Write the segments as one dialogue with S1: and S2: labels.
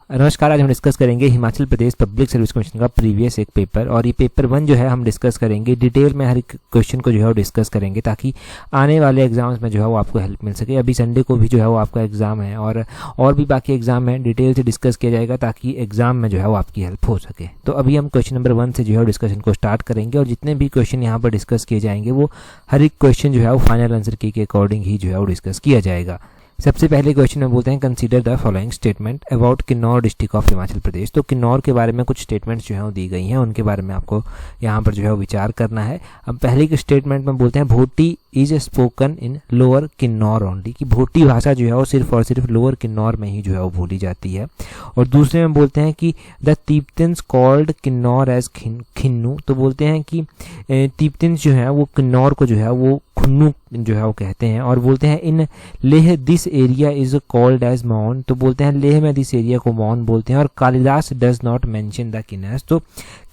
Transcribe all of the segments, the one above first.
S1: नमस्कार, आज हम डिस्कस करेंगे Himachal Pradesh public service commission का प्रीवियस एक पेपर, और ये पेपर 1 जो है हम डिस्कस करेंगे डिटेल में। हर एक क्वेश्चन को जो है वो डिस्कस करेंगे ताकि आने वाले एग्जाम्स में जो है वो आपको हेल्प मिल सके। अभी संडे को भी जो है वो आपका एग्जाम है और भी बाकी एग्जाम है, डिटेल से डिस्कस किया जाएगा ताकि एग्जाम में जो है वो आपकी हेल्प हो सके। तो अभी हम क्वेश्चन नंबर 1 से जो है डिस्कशन को स्टार्ट करेंगे, और जितने भी क्वेश्चन यहाँ पर डिस्कस किए जाएंगे वो हर एक क्वेश्चन जो है वो फाइनल आंसर की के अकॉर्डिंग ही जो है वो डिस्कस किया जाएगा। सबसे पहले क्वेश्चन में बोलते हैं consider the following statement about Kinnaur district of Himachal Pradesh. तो किन्नौर के बारे में कुछ स्टेटमेंट्स जो है वो दी गई हैं, उनके बारे में आपको यहाँ पर जो है वो विचार करना है। अब पहले के स्टेटमेंट में बोलते हैं Bhoti is spoken in lower Kinnaur only, कि भोटी भाषा जो है वो सिर्फ और सिर्फ लोअर किन्नौर में ही जो है वो बोली जाती है। और दूसरे में बोलते हैं कि द तीप्तन्स कॉल्ड किन्नौर एज खिन्नू, तो बोलते हैं कि तीप्तन्स जो है वो किन्नौर को जो है वो खुन्नू जो है वो कहते हैं। और बोलते हैं in Leh this area is called as Maun, तो बोलते हैं लेह में दिस एरिया को मौन बोलते हैं। और Kalidas does not mention the Kinnars, तो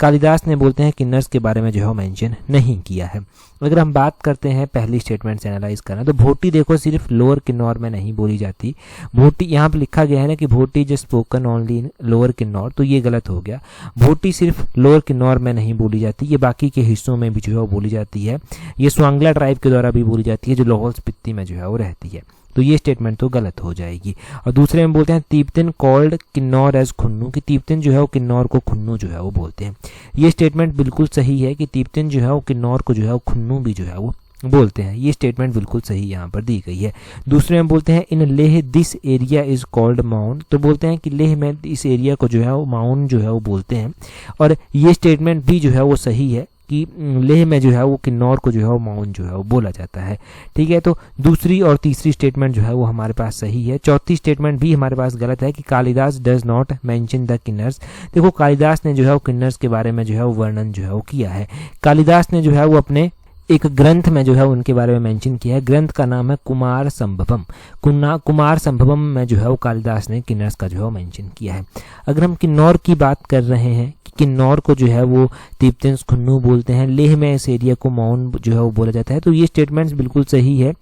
S1: कालिदास ने बोलते हैं किन्नर्स के बारे में जो है मेंशन नहीं किया है। अगर हम बात करते हैं पहली स्टेटमेंट से एनालाइज करना, तो भोटी देखो सिर्फ लोअर किन्नौर में नहीं बोली जाती। भोटी यहाँ पे लिखा गया है ना कि Bhoti is spoken only in lower Kinnaur, तो ये गलत हो गया। भोटी सिर्फ लोअर किन्नौर में नहीं बोली जाती, ये बाकी के हिस्सों में भी जो है वो बोली जाती है। ये स्वांगला ट्राइब के द्वारा भी बोली जाती है जो लाहौल स्पीति में जो है वो रहती है, तो ये स्टेटमेंट तो गलत हो जाएगी। और दूसरे में बोलते हैं तीप्तन कॉल्ड किन्नौर एज खुन्नू, कि तीप्तन जो है वो किन्नौर को खुन्नू जो है वो बोलते हैं। ये स्टेटमेंट बिल्कुल सही है कि तीप्तन जो है वो किन्नौर को जो है वो खुन्नू भी जो है वो बोलते हैं। ये स्टेटमेंट बिल्कुल सही यहाँ पर दी गई है। दूसरे में बोलते हैं in Leh this area is called Maun, तो बोलते हैं कि लेह में इस एरिया को जो है वो माउन जो है वो बोलते हैं। और ये स्टेटमेंट भी जो है वो सही है कि लेह में जो है वो किन्नौर को जो है वो माउन जो है वो बोला जाता है। ठीक है, तो दूसरी और तीसरी स्टेटमेंट जो है वो हमारे पास सही है। चौथी स्टेटमेंट भी हमारे पास गलत है कि Kalidas does not mention the Kinnars. देखो कालिदास ने जो है वो किन्नर्स के बारे में जो है वो वर्णन जो है वो किया है। कालिदास ने जो है वो अपने एक ग्रंथ में जो है उनके बारे में मेंशन किया है। ग्रंथ का नाम है कुमार संभवम। कुमार संभवम में जो है वो कालिदास ने किन्नर्स का जो है मेंशन किया है। अगर हम किन्नौर की बात कर रहे हैं, किन्नौर को जो है वो तीप्तन्स खुन्नू बोलते हैं, लेह में इस एरिया को माउन जो है वो बोला जाता है, तो ये स्टेटमेंट्स बिल्कुल सही है।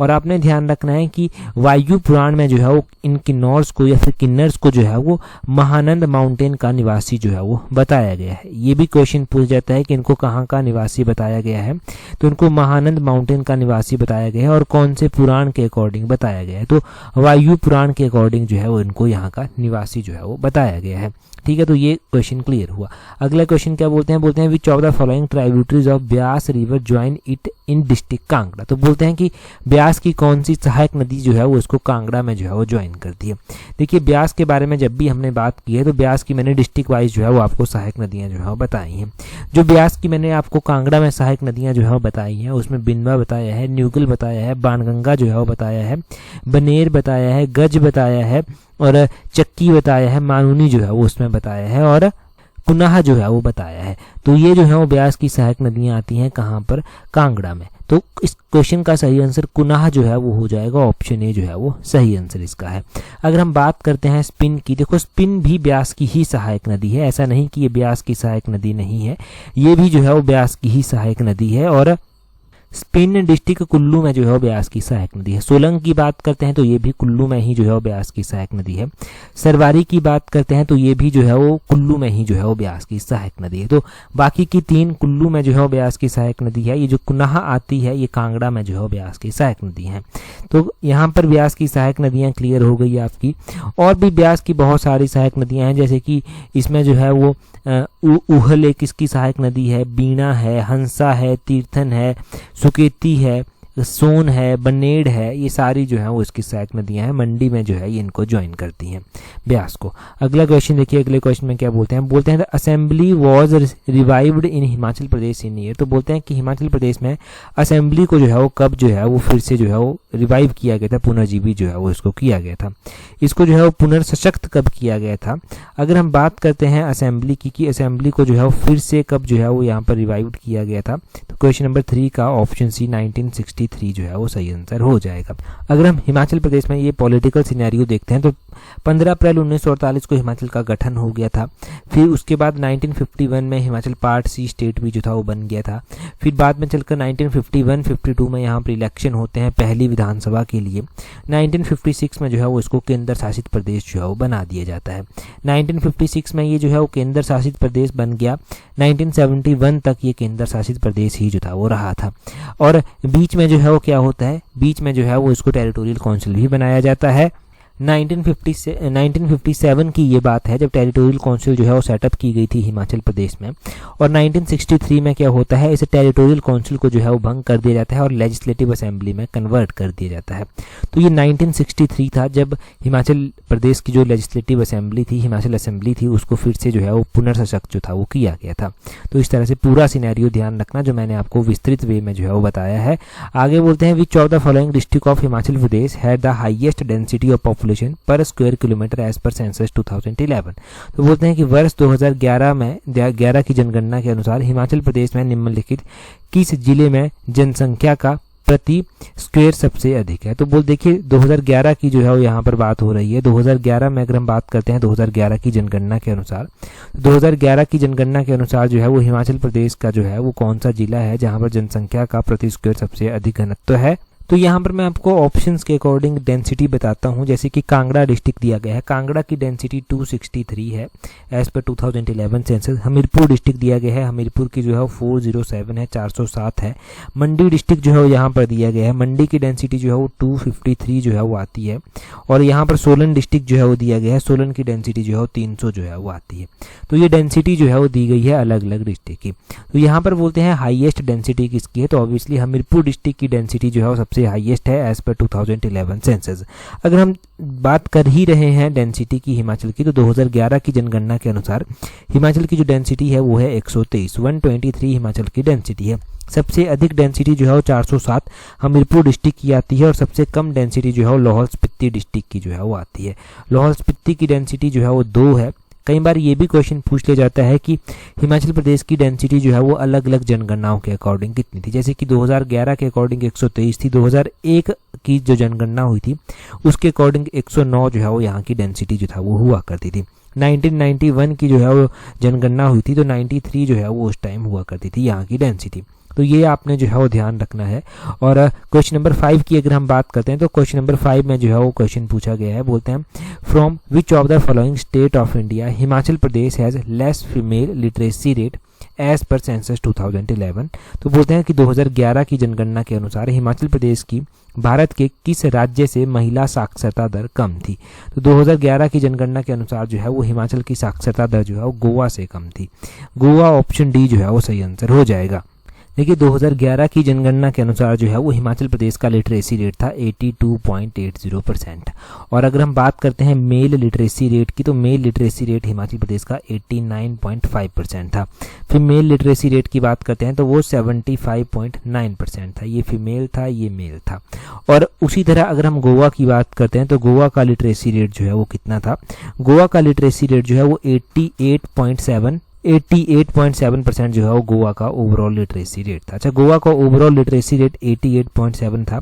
S1: और आपने ध्यान रखना है कि वायु पुराण में जो है वो इन किन्नौर्स को या फिर किन्नर्स को जो है वो महानंद माउंटेन का निवासी जो है वो बताया गया है। ये भी क्वेश्चन पूछ जाता है कि इनको कहाँ का निवासी बताया गया है, तो इनको महानंद माउंटेन का निवासी बताया गया है। और कौन से पुराण के अकॉर्डिंग बताया गया है, तो वायु पुराण के अकॉर्डिंग जो है वो इनको यहाँ का निवासी जो है वो बताया गया है। ठीक है, तो ये क्वेश्चन क्लियर हुआ। अगला क्वेश्चन क्या बोलते हैं which of the following tributaries of Beas river join it in district Kangra, तो बोलते हैं कि ब्यास की कौन सी सहायक नदी जो है वो इसको कांगड़ा में जो है वो ज्वाइन करती है। देखिए ब्यास के बारे में जब भी हमने बात की है तो ब्यास की मैंने डिस्ट्रिक्ट वाइज जो है वो आपको सहायक नदियां जो है वो बताई हैं। जो ब्यास की मैंने आपको कांगड़ा में सहायक नदियां जो है वो बताई हैं, उसमें बिनवा बताया है, न्यूगल बताया है, बाणगंगा जो है वो बताया है, बनेर बताया है, गज बताया है, और चक्की बताया है, मानूनी जो है वो उसमें बताया है, और कुनाह जो है वो बताया है। तो ये जो है वो ब्यास की सहायक नदियां आती हैं कहाँ पर, कांगड़ा में। तो इस क्वेश्चन का सही आंसर कुनाह जो है वो हो जाएगा, ऑप्शन ए जो है वो सही आंसर इसका है। अगर हम बात करते हैं स्पिन की, देखो स्पिन भी ब्यास की ही सहायक नदी है, ऐसा नहीं कि ये ब्यास की सहायक नदी नहीं है, ये भी जो है वो ब्यास की ही सहायक नदी है। और स्पिन डिस्ट्रिक्ट कुल्लू में जो है ब्यास की सहायक नदी है। सोलंग की बात करते हैं तो ये भी कुल्लू में ही जो है ब्यास की सहायक नदी है। सरवारी की बात करते हैं तो ये भी जो है वो कुल्लू में ही जो है वो ब्यास की सहायक नदी है। तो बाकी की 3 कुल्लू में जो है ब्यास की सहायक नदी है। ये जो कुनाह आती है ये कांगड़ा में जो है ब्यास की सहायक नदी है। तो यहाँ पर ब्यास की सहायक नदियाँ क्लियर हो गई आपकी। और भी ब्यास की बहुत सारी सहायक नदियाँ हैं, जैसे कि इसमें जो है वो उहल एक इसकी सहायक नदी है, बीणा है, हंसा है, तीर्थन है, सुकेती है, सोन है, बनेड़ है, ये सारी जो है वो इसकी सहायक नदियां हैं। मंडी में जो है ये इनको ज्वाइन करती हैं ब्यास को। अगला क्वेश्चन देखिए, अगले क्वेश्चन में क्या बोलते हैं the assembly was revived in Himachal Pradesh in year, तो बोलते हैं कि हिमाचल प्रदेश में असेंबली को जो है वो कब जो है वो फिर से जो है वो रिवाइव किया गया था, पुनर्जीवी जो है वो इसको किया गया था। इसको जो है वो पुनर्सशक्त कब किया गया था। अगर हम बात करते हैं असेंबली की कि असेंबली को जो है वो फिर से कब जो है वो यहाँ पर रिवाइव किया गया था, तो क्वेश्चन नंबर 3 का ऑप्शन सी 1963 जो है वो सही आंसर हो जाएगा। अगर हम हिमाचल प्रदेश में ये पॉलिटिकल सिनेरियो देखते हैं तो 15 अप्रैल 1948 को हिमाचल का गठन हो गया था। फिर उसके बाद 1951 में हिमाचल पार्ट सी स्टेट भी जो था वो बन गया था। फिर बाद में चलकर 1951-52 में यहाँ पर इलेक्शन होते हैं पहली विधानसभा के लिए। 1956 में जो है वो इसको केंद्र शासित प्रदेश जो है वो बना दिया जाता है। 1956 में ये जो है वो केंद्र शासित प्रदेश बन गया। 1971 तक ये केंद्र शासित प्रदेश ही जो था वो रहा था। और बीच में जो है वो क्या होता है, बीच में जो है वो इसको टेरिटोरियल काउंसिल भी बनाया जाता है। 1957 की ये बात है जब टेरिटोरियल काउंसिल जो है वो सेटअप की गई थी हिमाचल प्रदेश में। और 1963 में क्या होता है, इसे टेरिटोरियल काउंसिल को जो है वो भंग कर दिया जाता है और लेजिस्लेटिव असेंबली में कन्वर्ट कर दिया जाता है। तो ये 1963 था जब हिमाचल प्रदेश की जो लेजिस्लेटिव असेंबली थी, हिमाचल असेंबली थी, उसको फिर से जो है वो पुनर्सशक्त जो था वो किया गया था। तो इस तरह से पूरा सिनेरियो ध्यान रखना जो मैंने आपको विस्तृत वे में जो है वो बताया है। आगे बोलते हैं which of the following district of Himachal Pradesh had the highest density of population per square kilometre as per census 2011। तो बोलते हैं कि वर्ष 2011 की जनगणना के अनुसार हिमाचल प्रदेश में निम्नलिखित किस जिले में जनसंख्या का प्रति स्क्वायर सबसे अधिक है। तो बोल देखिए 2011 की जो है वो यहाँ पर बात हो रही है। 2011 में अगर हम बात करते हैं 2011 की जनगणना के अनुसार, 2011 की जनगणना के अनुसार जो है वो हिमाचल प्रदेश का जो है वो कौन सा जिला है जहाँ पर जनसंख्या का प्रति स्क्वायर सबसे अधिक घनत्व है। तो यहाँ पर मैं आपको ऑप्शंस के अकॉर्डिंग डेंसिटी बताता हूँ। जैसे कि कांगड़ा डिस्ट्रिक्ट दिया गया है, कांगड़ा की डेंसिटी 263 है as per 2011 census. Hamirpur district दिया गया है, हमीरपुर की जो है 407 है, 407 है। मंडी डिस्ट्रिक्ट जो है यहाँ पर दिया गया है, मंडी की डेंसिटी जो है वो 253 जो है वो आती है। और यहाँ पर सोलन डिस्ट्रिक्ट जो है वो दिया गया है, सोलन की डेंसिटी जो है वो 300 जो है वो आती है। तो ये डेंसिटी जो है वो दी गई है अलग अलग डिस्ट्रिक्ट की। तो यहाँ पर बोलते हैं हाईएस्ट डेंसिटी किसकी है, तो ऑब्वियसली हमीरपुर डिस्ट्रिक्ट की डेंसिटी जो है वो सबसे हाईएस्ट है एज पर 2011 सेंसस। अगर हम बात कर ही रहे हैं डेंसिटी की हिमाचल की, तो 2011 की जनगणना के अनुसार हिमाचल की जो डेंसिटी है वो है 123 हिमाचल की डेंसिटी है। सबसे अधिक डेंसिटी जो है वो 407 हमीरपुर डिस्ट्रिक्ट की आती है और सबसे कम डेंसिटी जो है वो लाहौल स्पीति डिस्ट्रिक्ट की जो है वो आती है। लाहौल स्पीति की डेंसिटी जो है वो 2 है। कई बार ये भी क्वेश्चन पूछ लिया जाता है कि हिमाचल प्रदेश की डेंसिटी जो है वो अलग अलग जनगणनाओं के अकॉर्डिंग कितनी थी। जैसे कि 2011 के अकॉर्डिंग 123 थी, 2001 की जो जनगणना हुई थी उसके अकॉर्डिंग 109 जो है वो यहाँ की डेंसिटी जो था वो हुआ करती थी। 1991 की जो है वो जनगणना हुई थी तो 93 जो है वो उस टाइम हुआ करती थी यहाँ की डेंसिटी। तो ये आपने जो है वो ध्यान रखना है। और क्वेश्चन नंबर 5 की अगर हम बात करते हैं तो क्वेश्चन नंबर 5 में जो है वो क्वेश्चन पूछा गया है। बोलते हैं from which of the following state of India Himachal Pradesh has less female literacy rate as per census 2011। तो बोलते हैं कि 2011 की जनगणना के अनुसार हिमाचल प्रदेश की भारत के किस राज्य से महिला साक्षरता दर कम थी। तो 2011 की जनगणना के अनुसार जो है वो हिमाचल की साक्षरता दर जो है वो गोवा से कम थी। गोवा ऑप्शन डी जो है वो सही आंसर हो जाएगा। देखिए 2011 की जनगणना के अनुसार जो है वो हिमाचल प्रदेश का लिटरेसी रेट था 82.80%। और अगर हम बात करते हैं मेल लिटरेसी रेट की, तो mail literacy rate Himachal Pradesh का 89.5% था। फीमेल लिटरेसी रेट की बात करते हैं तो वो 75.9% था। ये फीमेल था, ये मेल था। और उसी तरह अगर हम गोवा की बात करते हैं तो गोवा का लिटरेसी रेट जो है वो कितना था, गोवा का लिटरेसी रेट जो है वो 88.7% जो है वो गोवा का ओवरऑल लिटरेसी रेट था। अच्छा, गोवा का ओवरऑल लिटरेसी रेट 88.7 था।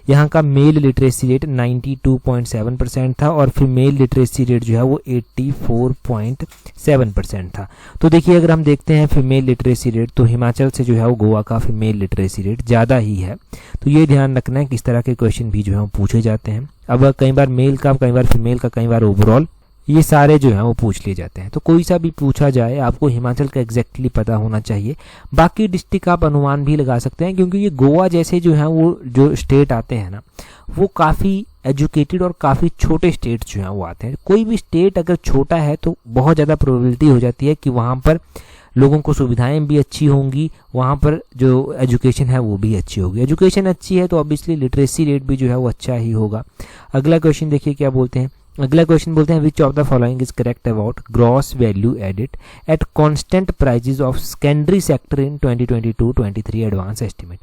S1: यहाँ का मेल लिटरेसी रेट 92.7% था और फीमेल लिटरेसी रेट जो है वो 84.7% था। तो देखिए अगर हम देखते हैं फीमेल लिटरेसी रेट तो हिमाचल से जो है वो गोवा का फीमेल लिटरेसी रेट ज़्यादा ही है। तो ये ध्यान रखना है किस तरह के क्वेश्चन भी जो है वो पूछे जाते हैं। अब कई बार मेल का, कई बार फीमेल का, कई बार ओवरऑल, ये सारे जो हैं वो पूछ लिए जाते हैं। तो कोई सा भी पूछा जाए आपको हिमाचल का एग्जैक्टली पता होना चाहिए। बाकी डिस्ट्रिक्ट आप अनुमान भी लगा सकते हैं क्योंकि ये गोवा जैसे जो हैं वो जो स्टेट आते हैं ना वो काफ़ी एजुकेटेड और काफ़ी छोटे स्टेट जो हैं वो आते हैं। कोई भी स्टेट अगर छोटा है तो बहुत ज़्यादा प्रोबेबिलिटी हो जाती है कि वहाँ पर लोगों को सुविधाएं भी अच्छी होंगी, वहाँ पर जो एजुकेशन है वो भी अच्छी होगी। एजुकेशन अच्छी है तो ऑब्वियसली लिटरेसी रेट भी जो है वो अच्छा ही होगा। अगला क्वेश्चन देखिए क्या बोलते हैं। अगला क्वेश्चन बोलते हैं which of the following is correct about gross value added at constant prices of secondary sector in 2022-23 advance estimate.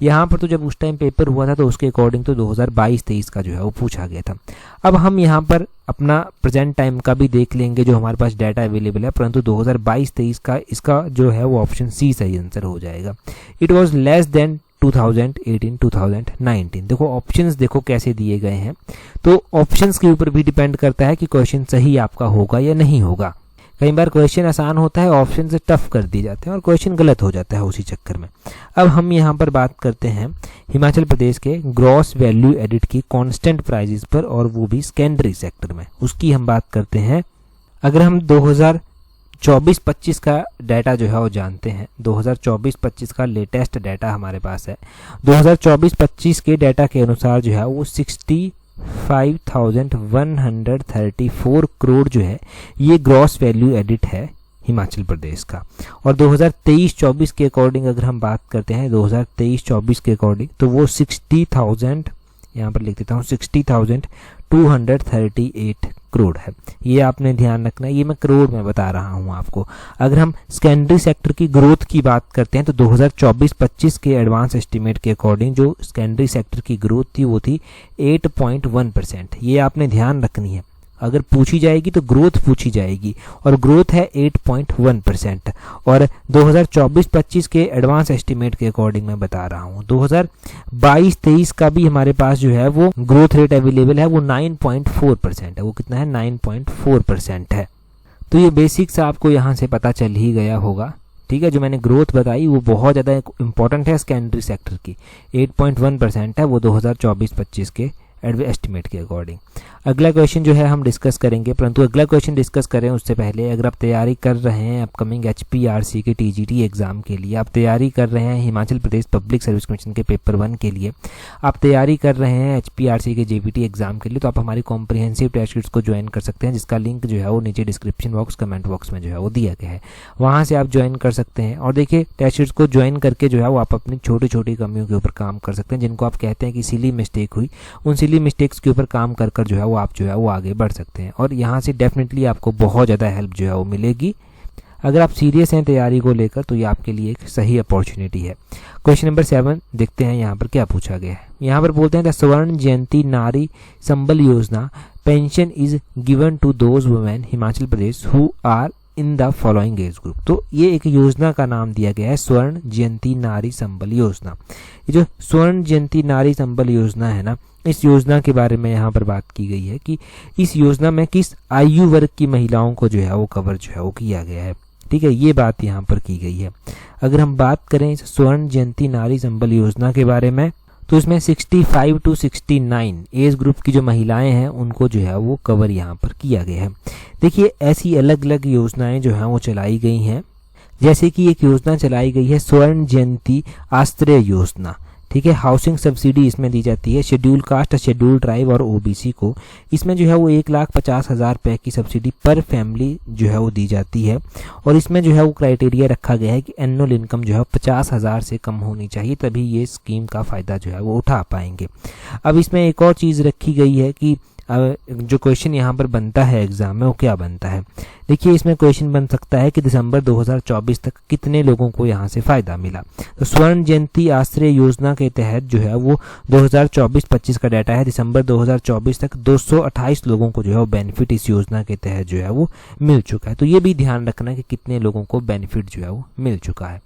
S1: यहाँ पर तो जब उस टाइम पेपर हुआ था तो उसके अकॉर्डिंग तो 2022-23 का जो है वो पूछा गया था। अब हम यहाँ पर अपना प्रेजेंट टाइम का भी देख लेंगे जो हमारे पास डाटा अवेलेबल है, परंतु 2022-23 का इसका जो है वो ऑप्शन सी सही आंसर हो जाएगा। It was less than 2018-2019। देखो ऑप्शंस देखो कैसे दिए गए हैं, तो ऑप्शंस के ऊपर भी डिपेंड करता है कि क्वेश्चन सही आपका होगा या नहीं होगा। कई बार क्वेश्चन आसान होता है, ऑप्शन से टफ कर दिए जाते हैं और क्वेश्चन गलत हो जाता है उसी चक्कर में। अब हम यहाँ पर बात करते हैं हिमाचल प्रदेश के ग्रॉस वैल्यू एडिट की कांस्टेंट प्राइजेस पर, और वो भी सेकेंडरी सेक्टर में, उसकी हम बात करते हैं। अगर हम 2024-25 का डाटा जो है वो जानते हैं, 2024-25 का लेटेस्ट डाटा हमारे पास है। 2024-25 के डाटा के अनुसार जो है वो 65,134 करोड़ जो है ये ग्रॉस वैल्यू एडिट है हिमाचल प्रदेश का। और 2023-24 के अकॉर्डिंग अगर हम बात करते हैं 2023-24 के अकॉर्डिंग, तो वो 60,000, यहाँ पर लिख देता हूँ 60,238 करोड़ है। ये आपने ध्यान रखना है, ये मैं करोड़ में बता रहा हूँ आपको। अगर हम सेकेंडरी सेक्टर की ग्रोथ की बात करते हैं तो 2024-25 के एडवांस एस्टीमेट के अकॉर्डिंग जो सेकेंडरी सेक्टर की ग्रोथ थी वो थी 8.1%। ये आपने ध्यान रखनी है, अगर पूछी जाएगी तो ग्रोथ पूछी जाएगी और ग्रोथ है 8.1%। और 2024-25 के एडवांस एस्टीमेट के अकॉर्डिंग मैं बता रहा हूँ 2022-23 का भी हमारे पास जो है वो ग्रोथ रेट अवेलेबल है, वो 9.4% है। वो कितना है? 9.4% है। तो ये बेसिक्स आपको यहाँ से पता चल ही गया होगा, ठीक है। जो मैंने ग्रोथ बताई वो बहुत ज़्यादा इंपॉर्टेंट है सेकेंडरी सेक्टर की, 8.1% है वो 2024-25 के एस्टिमेट के अकॉर्डिंग। अगला क्वेश्चन जो है हम डिस्कस करेंगे, परंतु अगला क्वेश्चन डिस्कस करें उससे पहले अगर आप तैयारी कर रहे हैं अपकमिंग HPRC के TGT एग्जाम के लिए, आप तैयारी कर रहे हैं हिमाचल प्रदेश पब्लिक सर्विस कमीशन के पेपर 1 के लिए, आप तैयारी कर रहे हैं HPRC के JPT एग्जाम के लिए, तो आप हमारी कॉम्प्रिहेंसिव टेस्ट सीरीज को ज्वाइन कर सकते हैं, जिसका लिंक जो है वो नीचे डिस्क्रिप्शन बॉक्स कमेंट बॉक्स में जो है वो दिया गया है, वहाँ से आप ज्वाइन कर सकते हैं। और देखिए टेस्ट सीरीज को ज्वाइन करके जो है वो आप अपनी छोटी छोटी कमियों के ऊपर काम कर सकते हैं, जिनको आप कहते हैं कि सिली मिस्टेक हुई, उन सिली मिस्टेक्स के ऊपर काम कर जो है वो आप जो है वो आगे बढ़ सकते हैं। और यहाँ से डेफिनेटली आपको बहुत ज़्यादा हेल्प जो है वो मिलेगी। अगर आप सीरियस हैं तैयारी को लेकर तो ये आपके लिए एक सही अपॉर्चुनिटी है। क्वेश्चन नंबर 7 देखते हैं यहाँ पर क्या पूछा गया है। यहाँ पर बोलते हैं द स्वर्ण जयंती Nari Sambal Yojana pension is given to those women Himachal Pradesh who are in the following age group. तो ये एक योजना का नाम दिया गया है, स्वर्ण जयंती नारी संबल योजना। ये जो स्वर्ण जयंती नारी संबल योजना है ना, इस योजना के बारे में यहाँ पर बात की गई है कि इस योजना में किस आयु वर्ग की महिलाओं को जो है वो कवर जो है वो किया गया है, ठीक है, ये बात यहाँ पर की गई है। अगर हम बात करें इस स्वर्ण जयंती नारी संबल योजना के बारे में तो इसमें 65 to 69 एज ग्रुप की जो महिलाएं हैं उनको जो है वो कवर यहाँ पर किया गया है। देखिए ऐसी अलग अलग योजनाएं जो हैं वो चलाई गई हैं, जैसे कि एक योजना चलाई गई है स्वर्ण जयंती आश्रय योजना, ठीक है। हाउसिंग सब्सिडी इसमें दी जाती है शेड्यूल कास्ट, शेड्यूल ट्राइब और OBC को। इसमें जो है वो 1,50,000 रुपये की सब्सिडी पर फैमिली जो है वो दी जाती है। और इसमें जो है वो क्राइटेरिया रखा गया है कि एनुअल इनकम जो है 50,000 से कम होनी चाहिए, तभी ये स्कीम का फ़ायदा जो है वो उठा पाएंगे। अब इसमें एक और चीज़ रखी गई है कि जो क्वेश्चन यहाँ पर बनता है एग्जाम में वो क्या बनता है। देखिए इसमें क्वेश्चन बन सकता है कि दिसंबर 2024 तक कितने लोगों को यहाँ से फ़ायदा मिला। तो स्वर्ण जयंती आश्रय योजना के तहत जो है वो 2024-25 का डाटा है, दिसंबर 2024 तक 228 लोगों को जो है वो बेनिफिट इस योजना के तहत जो है वो मिल चुका है। तो ये भी ध्यान रखना कि कितने लोगों को बेनिफिट जो है वो मिल चुका है,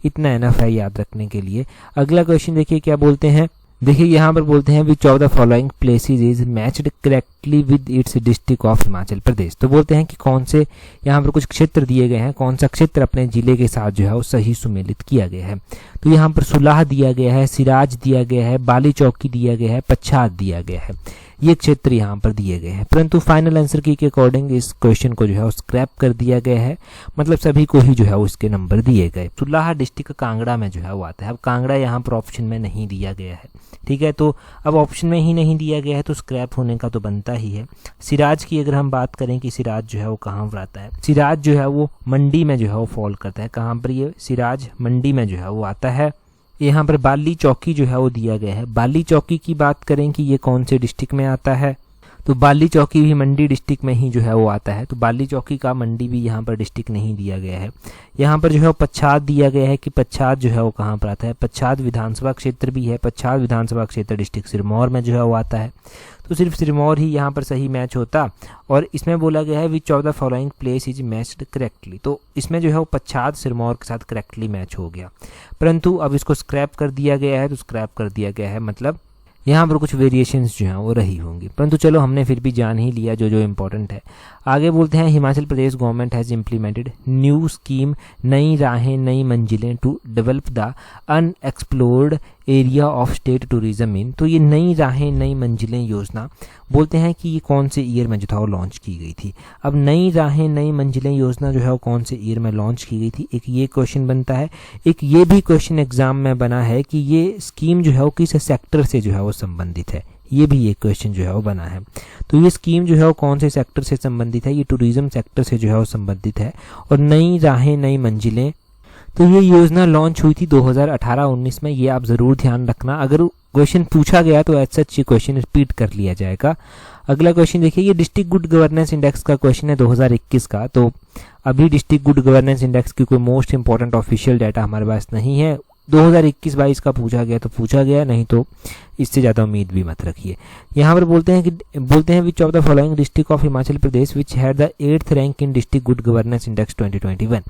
S1: इतना एनफ है याद रखने के लिए। अगला क्वेश्चन देखिए क्या बोलते हैं। देखिए यहाँ पर बोलते हैं which of the following places is matched correctly with its district of Himachal Pradesh. तो बोलते हैं कि कौन से यहाँ पर कुछ क्षेत्र दिए गए हैं, कौन सा क्षेत्र अपने जिले के साथ जो है वो सही सुमेलित किया गया है। तो यहाँ पर सुलाह दिया गया है, सिराज दिया गया है, बाली चौकी दिया गया है, पच्छाद दिया गया है, ये क्षेत्र यहाँ पर दिए गए हैं। परंतु फाइनल आंसर की के अकॉर्डिंग इस क्वेश्चन को जो है स्क्रैप कर दिया गया है, मतलब सभी को ही जो है उसके नंबर दिए गए। सुलाह डिस्ट्रिक्ट कांगड़ा में जो है वो आता है। अब कांगड़ा यहाँ पर ऑप्शन में नहीं दिया गया है, ठीक है, तो अब ऑप्शन में ही नहीं दिया गया है तो स्क्रैप होने का तो बनता ही है। सिराज की अगर हम बात करें कि सिराज जो है वो कहाँ पर आता है, सिराज जो है वो मंडी में जो है वो फॉल करता है। कहाँ पर ये सिराज मंडी में जो है वो आता है। यहाँ पर बाली चौकी जो है वो दिया गया है। बाली चौकी की बात करें कि ये कौन से डिस्ट्रिक्ट में आता है, तो बाली चौकी भी मंडी डिस्ट्रिक्ट में ही जो है वो आता है। तो बाली चौकी का मंडी भी यहाँ पर डिस्ट्रिक्ट नहीं दिया गया है। यहाँ पर जो है वो पच्छाद दिया गया है कि पच्छाद जो है वो कहाँ पर आता है। पच्छाद विधानसभा क्षेत्र भी है, पच्छाद विधानसभा क्षेत्र डिस्ट्रिक्ट सिरमौर में जो है वो आता है। तो सिर्फ सिरमौर ही यहाँ पर सही मैच होता। और इसमें बोला गया है विच of the following place is matched correctly, तो इसमें जो है वो पच्छाद सिरमौर के साथ करेक्टली मैच हो गया। परंतु अब इसको स्क्रैप कर दिया गया है, तो स्क्रैप कर दिया गया है मतलब यहाँ पर कुछ वेरिएशंस जो हैं वो रही होंगी, परंतु चलो हमने फिर भी जान ही लिया जो जो इम्पोर्टेंट है। आगे बोलते हैं Himachal Pradesh government has implemented new scheme Nai Rahein Nai Manzilein to develop the unexplored area of state tourism in. तो ये नई राहें नई मंजिलें योजना बोलते हैं कि ये कौन से ईयर में जो था वो लॉन्च की गई थी। अब नई राहें नई मंजिलें योजना जो है वो कौन से ईयर में लॉन्च की गई थी, एक ये क्वेश्चन बनता है। एक ये भी क्वेश्चन एग्जाम में बना है कि ये स्कीम जो है वो किस सेक्टर से जो है वो संबंधित है, ये भी एक क्वेश्चन जो है वो बना है। तो ये स्कीम जो है वो कौन से सेक्टर से संबंधित है, ये टूरिज्म सेक्टर से जो है वो संबंधित है। और नई राहें नई मंजिलें, तो ये योजना लॉन्च हुई थी 2018-19 में, ये आप ज़रूर ध्यान रखना। अगर क्वेश्चन पूछा गया तो एज सच ये क्वेश्चन रिपीट कर लिया जाएगा। अगला क्वेश्चन देखिए, ये डिस्ट्रिक्ट गुड गवर्नेंस इंडेक्स का क्वेश्चन है 2021 का। तो अभी डिस्ट्रिक्ट गुड गवर्नेंस इंडेक्स की कोई मोस्ट इंपॉर्टेंट ऑफिशियल डाटा हमारे पास नहीं है। 2021-22 का पूछा गया तो पूछा गया, नहीं तो इससे ज़्यादा उम्मीद भी मत रखिए। यहाँ पर बोलते हैं which of the following district of Himachal Pradesh which had the 8th rank in district good governance index 2021।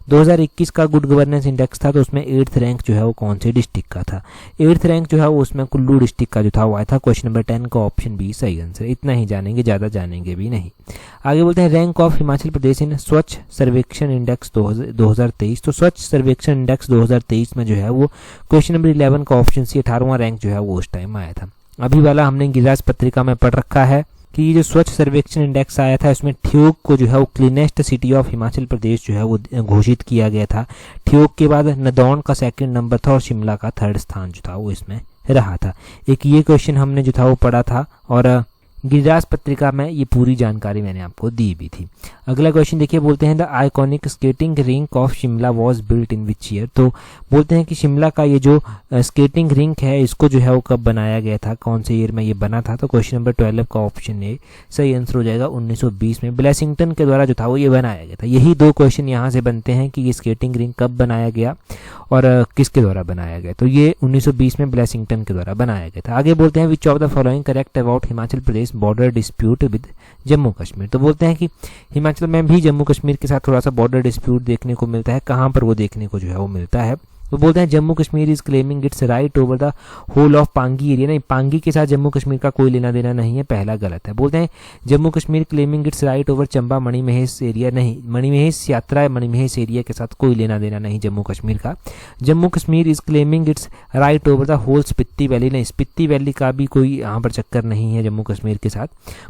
S1: 2021 का गुड गवर्नेंस इंडेक्स था तो उसमें 8th रैंक जो है वो कौन से डिस्ट्रिक्ट का था। 8th रैंक जो है वो उसमें कुल्लू डिस्ट्रिक्ट का जो था वो आया था। क्वेश्चन नंबर 10 का ऑप्शन बी सही आंसर। इतना ही जानेंगे, ज़्यादा जानेंगे भी नहीं। आगे बोलते हैं रैंक ऑफ हिमाचल प्रदेश इन स्वच्छ सर्वेक्षण इंडेक्स 2023। तो स्वच्छ सर्वेक्षण इंडेक्स 2023 में जो है वो क्वेश्चन नंबर 11 का ऑप्शन सी 18वां रैंक जो है वो उस टाइम आया था। अभी वाला हमने गिरिराज पत्रिका में पढ़ रखा है कि ये जो स्वच्छ सर्वेक्षण इंडेक्स आया था उसमें ठियोग को जो है वो क्लीनेस्ट सिटी ऑफ हिमाचल प्रदेश जो है वो घोषित किया गया था। ठियोग के बाद नदौन का 2nd नंबर था और शिमला का 3rd स्थान जो था वो इसमें रहा था। एक ये क्वेश्चन हमने जो था वो पढ़ा था और गिरिराज पत्रिका में ये पूरी जानकारी मैंने आपको दी भी थी। अगला क्वेश्चन देखिए, बोलते हैं the iconic skating rink of Shimla was built in which year. तो बोलते हैं कि शिमला का ये जो स्केटिंग रिंक है इसको जो है वो कब बनाया गया था, कौन से ईयर में ये बना था। तो क्वेश्चन नंबर 12 का ऑप्शन ए सही आंसर हो जाएगा। 1920 में ब्लेसिंगटन के द्वारा जो था वो ये बनाया गया था। यही दो क्वेश्चन यहाँ से बनते हैं कि ये स्केटिंग रिंक कब बनाया गया और किसके द्वारा बनाया गया। तो ये 1920 में ब्लेसिंगटन के द्वारा बनाया गया था। आगे बोलते हैं which of the following correct about Himachal Pradesh border dispute with Jammu Kashmir. तो बोलते हैं कि हिमाचल में भी जम्मू कश्मीर के साथ थोड़ा सा बॉर्डर डिस्प्यूट देखने को मिलता है। कहाँ पर वो देखने को जो है वो मिलता है, तो बोलते हैं Jammu Kashmir is claiming its right over the whole of Pangi area. नहीं, पांगी के साथ जम्मू कश्मीर का कोई लेना देना नहीं है, पहला गलत है। बोलते हैं Jammu Kashmir claiming its right over Chamba Manimahesh area. नहीं, मणिमहेश यात्रा मणिमहेश एरिया के साथ कोई लेना देना नहीं जम्मू कश्मीर का। Jammu Kashmir is claiming its right over the whole Spiti valley. नहीं, स्पीति वैली का भी कोई यहाँ पर चक्कर नहीं है जम्मू कश्मीर के साथ।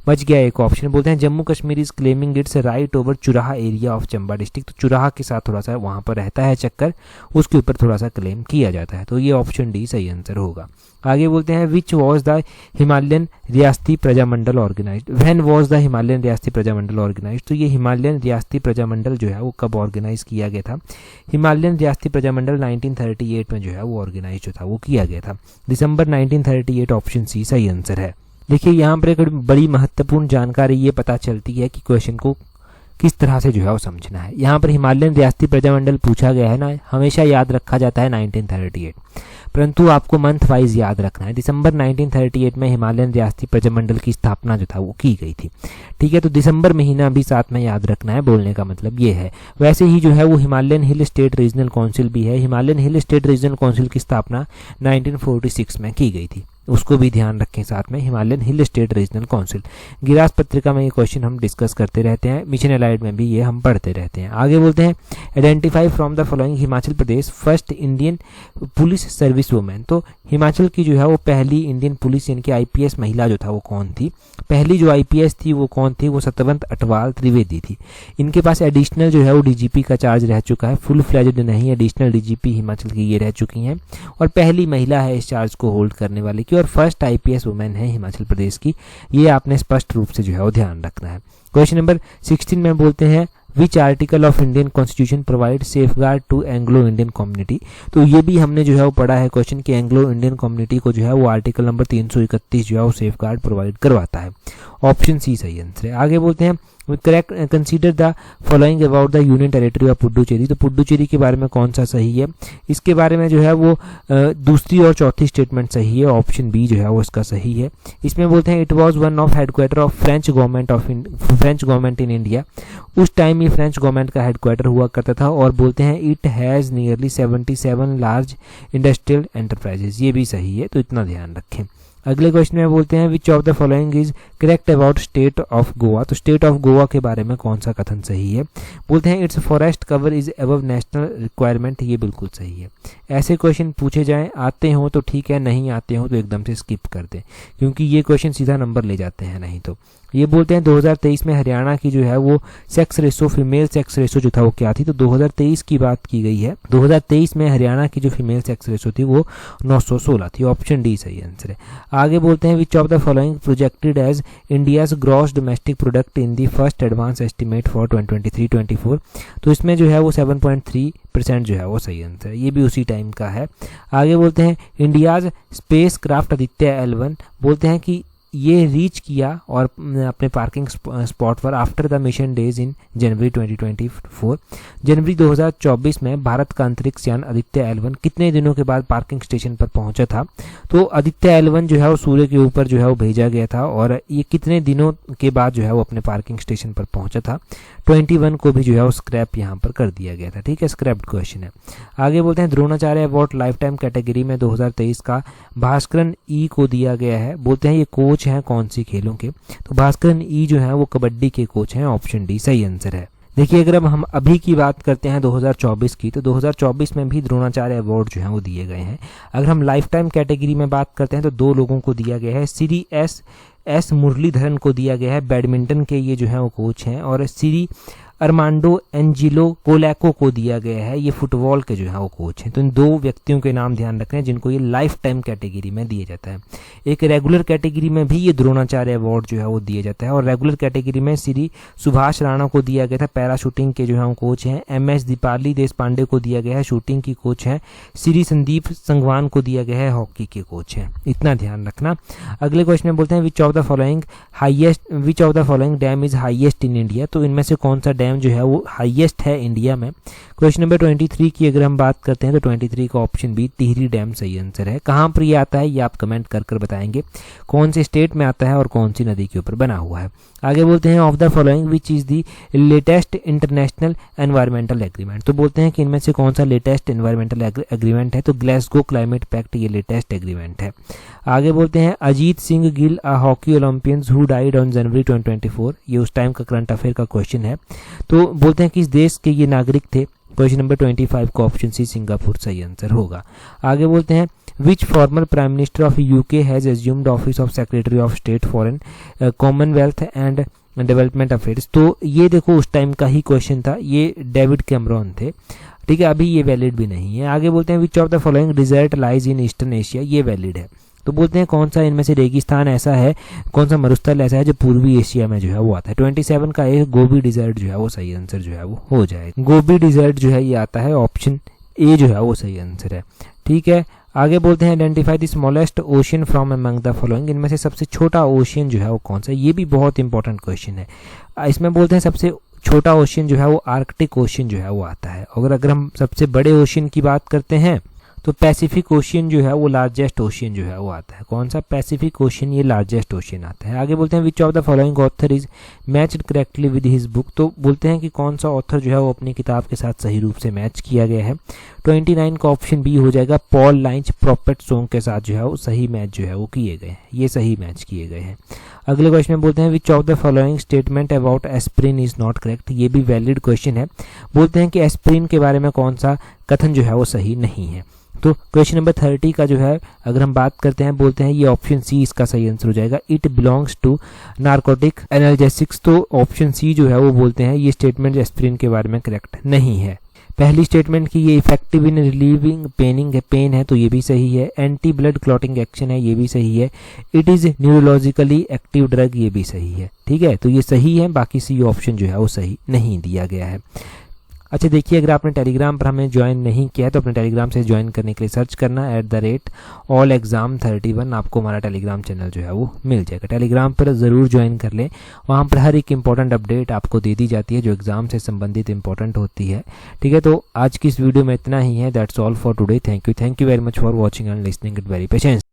S1: बच गया एक ऑप्शन। बोलते हैं Jammu Kashmir is claiming its right over Churah area of Chamba district. तो चुराहा के साथ थोड़ा सा वहाँ पर रहता है चक्कर, उसके ऊपर थोड़ा सा क्लेम किया जाता है। तो ये ऑप्शन डी सही आंसर होगा। आगे बोलते हैं which was the Himalayan Riyasati Prajamandal organised. When was the Himalayan Riyasati Prajamandal organised. तो ये हिमालयन रियासती प्रजामंडल जो है वो कब ऑर्गेनाइज किया गया था। हिमालयन रियासती प्रजामंडल 1938 में जो है वो ऑर्गेनाइज जो था वो किया गया था, दिसंबर 1938। ऑप्शन सी सही आंसर है। देखिए यहाँ पर एक बड़ी महत्वपूर्ण जानकारी ये पता चलती है कि क्वेश्चन को किस तरह से जो है वो समझना है। यहाँ पर हिमालयन रियासती प्रजामंडल पूछा गया है ना, हमेशा याद रखा जाता है 1938, परंतु आपको मंथ वाइज याद रखना है। दिसंबर 1938 में हिमालयन रियासती प्रजामंडल की स्थापना जो था वो की गई थी। ठीक है, तो दिसंबर महीना भी साथ में याद रखना है, बोलने का मतलब ये है। वैसे ही जो है वो Himalayan hill state regional council भी है। Himalayan hill state regional council की स्थापना 1946 में की गई थी, उसको भी ध्यान रखें साथ में। Himalayan hill state regional council गिरास पत्रिका में ये क्वेश्चन हम डिस्कस करते रहते हैं, मिशन एलाइड में भी ये हम पढ़ते रहते हैं। आगे बोलते हैं identify from the following Himachal Pradesh first Indian police service women. तो हिमाचल की जो है वो पहली इंडियन पुलिस यानी कि आईपीएस महिला जो था वो कौन थी। पहली जो आईपीएस थी वो कौन थी, वो सतवंत अटवाल त्रिवेदी थी। इनके पास एडिशनल जो है वो डीजीपी का चार्ज रह चुका है, फुल फ्लेज्ड नहीं, एडिशनल डीजीपी हिमाचल की ये रह चुकी हैं और पहली महिला है इस चार्ज को होल्ड करने वाली की और फर्स्ट आईपीएस वुमेन है हिमाचल प्रदेश की। ये आपने स्पष्ट रूप से जो है वो ध्यान रखना है। क्वेश्चन नंबर 16 में बोलते हैं which article of Indian constitution provide safeguard to Anglo Indian community. तो ये भी हमने जो है वो पढ़ा है क्वेश्चन कि एंग्लो इंडियन कम्युनिटी को जो है वो आर्टिकल नंबर 331 जो है वो सेफगार्ड प्रोवाइड करवाता है। ऑप्शन सी सही आंसर है। आगे बोलते हैं correct consider the following about the union territory of Puducherry. तो पुडुचेरी के बारे में कौन सा सही है, इसके बारे में जो है वो दूसरी और चौथी स्टेटमेंट सही है। ऑप्शन बी जो है वो इसका सही है। इसमें बोलते हैं it was one of headquarter of French government in India. उस टाइम ये फ्रेंच गवर्नमेंट का हेडक्वार्टर हुआ करता था और बोलते हैं it has nearly 77 large industrial enterprises. ये भी सही है, तो इतना ध्यान रखें। अगले क्वेश्चन में बोलते हैं which of the following is correct about state of Goa. तो स्टेट ऑफ गोवा के बारे में कौन सा कथन सही है। बोलते हैं it's forest cover is above national requirement, ये बिल्कुल सही है। ऐसे क्वेश्चन पूछे जाएं, आते हो तो ठीक है, नहीं आते हो तो एकदम से स्किप कर दें, क्योंकि ये क्वेश्चन सीधा नंबर ले जाते हैं। नहीं तो ये बोलते हैं 2023 में हरियाणा की जो है वो sex ratio, female sex ratio जो था वो क्या थी। तो 2023 की बात की गई है। 2023 में हरियाणा की जो फीमेल सेक्स रेशो थी वो 916 थी। ऑप्शन डी सही आंसर है। आगे बोलते हैं which of the following projected as India's gross domestic product in the first advance estimate for 2023-24। तो इसमें जो है वो 7.3% जो है वो सही आंसर है। ये भी उसी टाइम का है। आगे बोलते हैं India's space craft Aditya L1, बोलते हैं कि ये रीच किया और अपने पार्किंग स्पॉट पर after the mission days in January 2024। जनवरी 2024 में भारत का अंतरिक्ष यान आदित्य L1 कितने दिनों के बाद पार्किंग स्टेशन पर पहुंचा था। तो आदित्य L1 जो है वो सूर्य के ऊपर जो है वो भेजा गया था और ये कितने दिनों के बाद जो है वो अपने पार्किंग स्टेशन पर पहुंचा था। 21 को भी जो है वो स्क्रैप यहाँ पर कर दिया गया था। ठीक है, स्क्रैप्ड क्वेश्चन है। आगे बोलते हैं Dronacharya award life time category में 2023 का भास्करन ई को दिया गया है। बोलते हैं ये कोच हैं कौन सी खेलों के। तो भास्करन ई जो है वो कबड्डी के कोच हैं। ऑप्शन डी सही आंसर है। देखिए अगर हम अभी की बात करते हैं 2024 की, तो 2024 में भी द्रोणाचार्य अवार्ड जो है वो दिए गए हैं। अगर हम लाइफ टाइम कैटेगरी में बात करते हैं तो 2 लोगों को दिया गया है। श्री एस मुरलीधरन को दिया गया है, बैडमिंटन के ये जो है वो कोच हैं। और श्री अर्मांडो एंजिलो कोलैको को दिया गया है, ये फुटबॉल के जो है वो कोच हैं। तो इन 2 व्यक्तियों के नाम ध्यान रखना है जिनको ये लाइफ टाइम कैटेगरी में दिया जाता है। एक रेगुलर कैटेगरी में भी ये द्रोणाचार्य अवार्ड जो है वो दिया जाता है। और रेगुलर कैटेगरी में श्री सुभाष राणा को दिया गया था, पैरा शूटिंग के जो है वो कोच हैं। MS दीपाली देश पांडे को दिया गया है, शूटिंग की कोच हैं। श्री संदीप संगवान को दिया गया है, हॉकी के कोच हैं। इतना ध्यान रखना। अगले क्वेश्चन में बोलते हैं which of the following dam is highest in India. तो इनमें से कौन सा डैम जो है वो हाईएस्ट है इंडिया में। क्वेश्चन नंबर 23 की अगर हम बात करते हैं तो 23 का ऑप्शन बी टिहरी डैम सही आंसर है। कहां पर ये आता है ये आप कमेंट कर बताएंगे, कौन से स्टेट में आता है और कौन सी नदी के ऊपर बना हुआ है। आगे बोलते हैं of the following which is the latest international environmental agreement. तो बोलते हैं कि इनमें से कौन सा लेटेस्ट एनवायरमेंटल एग्रीमेंट है। तो ग्लासगो क्लाइमेट पैक्ट ये लेटेस्ट एग्रीमेंट है। आगे बोलते हैं Ajit Singh Gill a hockey Olympians who died on January 2024, ये उस टाइम का करंट अफेयर का क्वेश्चन है। तो बोलते हैं कि इस देश के ये नागरिक थे। क्वेश्चन नंबर 25 का ऑप्शन सी सिंगापुर सही आंसर होगा। आगे बोलते हैं which former prime minister of UK has assumed office of secretary of state foreign commonwealth and development affairs. तो ये देखो उस टाइम का ही क्वेश्चन था, ये डेविड कैमरॉन थे। ठीक है, अभी ये वैलिड भी नहीं है। आगे बोलते हैं which of the following desert lies in eastern Asia, ये वैलिड है। तो बोलते हैं कौन सा इनमें से रेगिस्तान ऐसा है, कौन सा मरुस्थल ऐसा है जो पूर्वी एशिया में जो है वो आता है। 27 का एक गोबी डिजर्ट जो है वो सही आंसर जो है वो हो जाएगा। गोबी डिजर्ट जो है ये आता है, ऑप्शन ए जो है वो सही आंसर है। ठीक है, आगे बोलते हैं identify the smallest ocean from among the following. इनमें से सबसे छोटा ओशियन जो है वो कौन सा है, ये भी बहुत इंपॉर्टेंट क्वेश्चन है। इसमें बोलते हैं सबसे छोटा ओशियन जो है वो आर्कटिक ओशियन जो है वो आता है। अगर हम सबसे बड़े ओशियन की बात करते हैं तो पैसिफिक ओशियन जो है वो लार्जेस्ट ओशियन जो है वो आता है। कौन सा, पैसिफिक ओशियन ये लार्जेस्ट ओशियन आता है। आगे बोलते हैं which of the following author is matched correctly with his book. तो बोलते हैं कि कौन सा ऑथर जो है वो अपनी किताब के साथ सही रूप से मैच किया गया है। 29 का ऑप्शन बी हो जाएगा, पॉल लाइंच प्रॉफिट सॉन्ग के साथ जो है वो सही मैच जो है वो किए गए हैं, ये सही मैच किए गए हैं। अगले क्वेश्चन में बोलते हैं which of the following statement about aspirin is not correct, ये भी वैलिड क्वेश्चन है। बोलते हैं कि एस्प्रिन के बारे में कौन सा कथन जो है वो सही नहीं है। तो क्वेश्चन नंबर 30 का जो है अगर हम बात करते हैं, बोलते हैं ये ऑप्शन सी इसका सही आंसर हो जाएगा, it belongs to narcotic analgesics. तो ऑप्शन सी जो है वो बोलते हैं ये स्टेटमेंट एस्प्रिन के बारे में करेक्ट नहीं है। पहली स्टेटमेंट की ये इफेक्टिव इन रिलीविंग पेन है, तो ये भी सही है। एंटी ब्लड क्लॉटिंग एक्शन है, ये भी सही है। It is neurologically active drug, ये भी सही है। ठीक है, तो ये सही है, बाकी सी ऑप्शन जो है वो सही नहीं दिया गया है। अच्छा देखिए, अगर आपने टेलीग्राम पर हमें ज्वाइन नहीं किया है तो अपने टेलीग्राम से ज्वाइन करने के लिए सर्च करना @allexam31, आपको हमारा टेलीग्राम चैनल जो है वो मिल जाएगा। टेलीग्राम पर ज़रूर ज्वाइन कर लें, वहाँ पर हर एक इंपॉर्टेंट अपडेट आपको दे दी जाती है जो एग्जाम से संबंधित इंपॉर्टेंट होती है। ठीक है, तो आज की इस वीडियो में इतना ही है। That's all for today. Thank you very much for watching and listening it very patience.